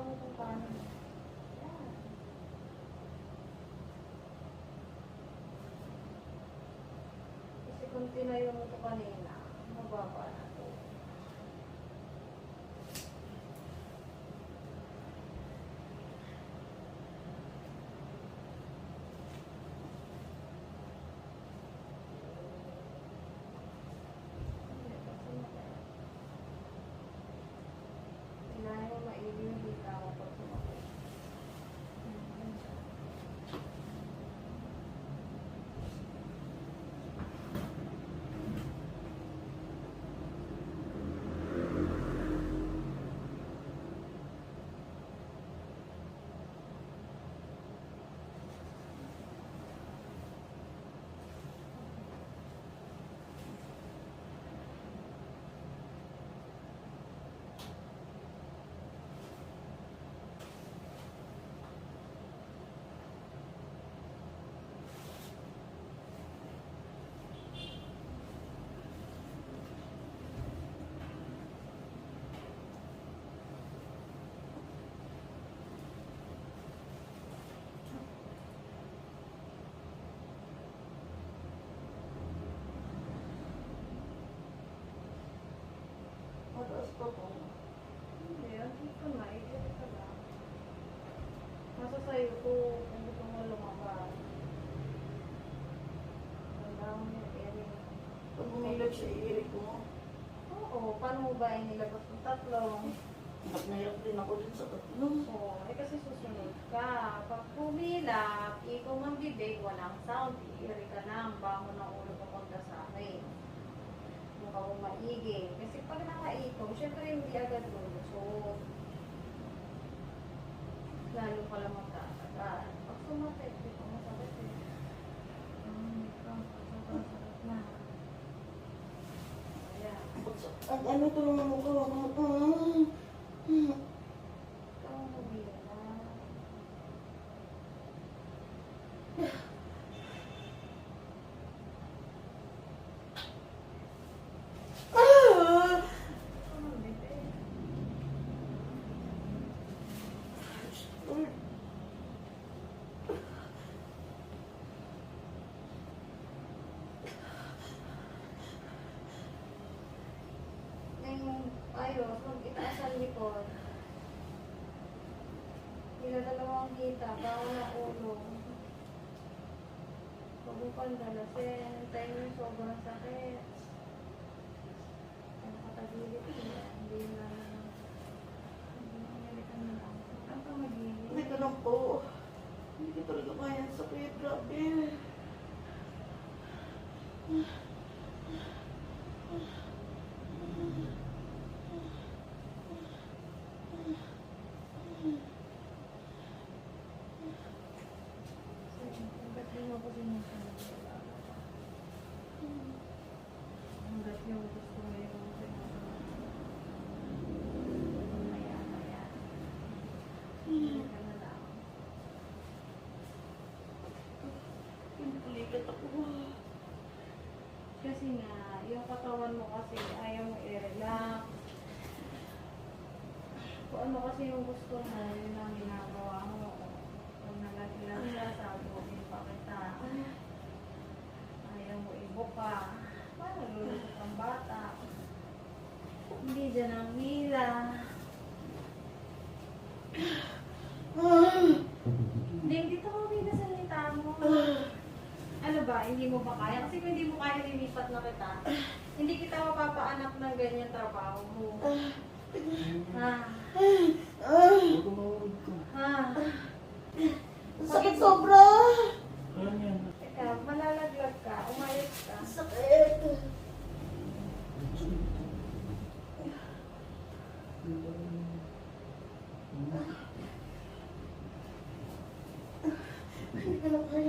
mo kung paano. Yan. Kasi kung tinayo mo ito kanina, mababa na ito. Kailangan mo maili yung hita mo pag sumakit. Mataas pa po. Hindi, dito na. Ikot ka lang. Nasa sa'yo ko kung gusto mo lumabas. Tandaan mo yung area. Pag umilap siya, i-irik mo. Oo, paano mo ba inilabas ng tatlo? Nahirap din ako din sa tatlo. Oo, kasi susunod ka. Pag pumilap, ikaw mang bibig, walang sound, iiri ka lang, bangon ng ulo papunta sa akin. Mukha mo maigi. Kasi pag nakaikaw, syempre hindi agad lulusot. Lalo ka lang magtatagal. Pag sumakit, di pa masakit eh. Masakit na. Ayan. Ano tulungan mo ko? Ikaw ang humila. Ayos, mag-itaas ang likod. Dalawang kita, bawal na ulo. Huwag mo pandalasin, tayo yung sobrang sakit. Nakatagilid siya, hindi na nilikan na lang. Ang pamagilid. Hindi ko lang po. Hindi ko talaga kaya ang sakit. Grabe. Hanggat yung gusto mo yung maya-maya. Hindi ka na lang. Pinulikat ako. Kasi nga, yung katawan mo kasi ayaw mo i-relax. Kung ano kasi yung gusto mo, yun ang ginagawa mo. Kung nalaglag siya, sabogin pa kita. Ayaw mo ibuka. Paano lulusot ang bata? Hindi dyan ang hila. Hindi, dito ko salita mo. Ano ba, hindi mo ba kaya? Kasi kung hindi mo kaya, lilipat na kita. Hindi kita mapapaanak ng ganyan trabaho mo. Ha? Ha? Sakit sobra. Teka, malalaglag ka, umayos ka. Sakit. Hindi ko na kaya.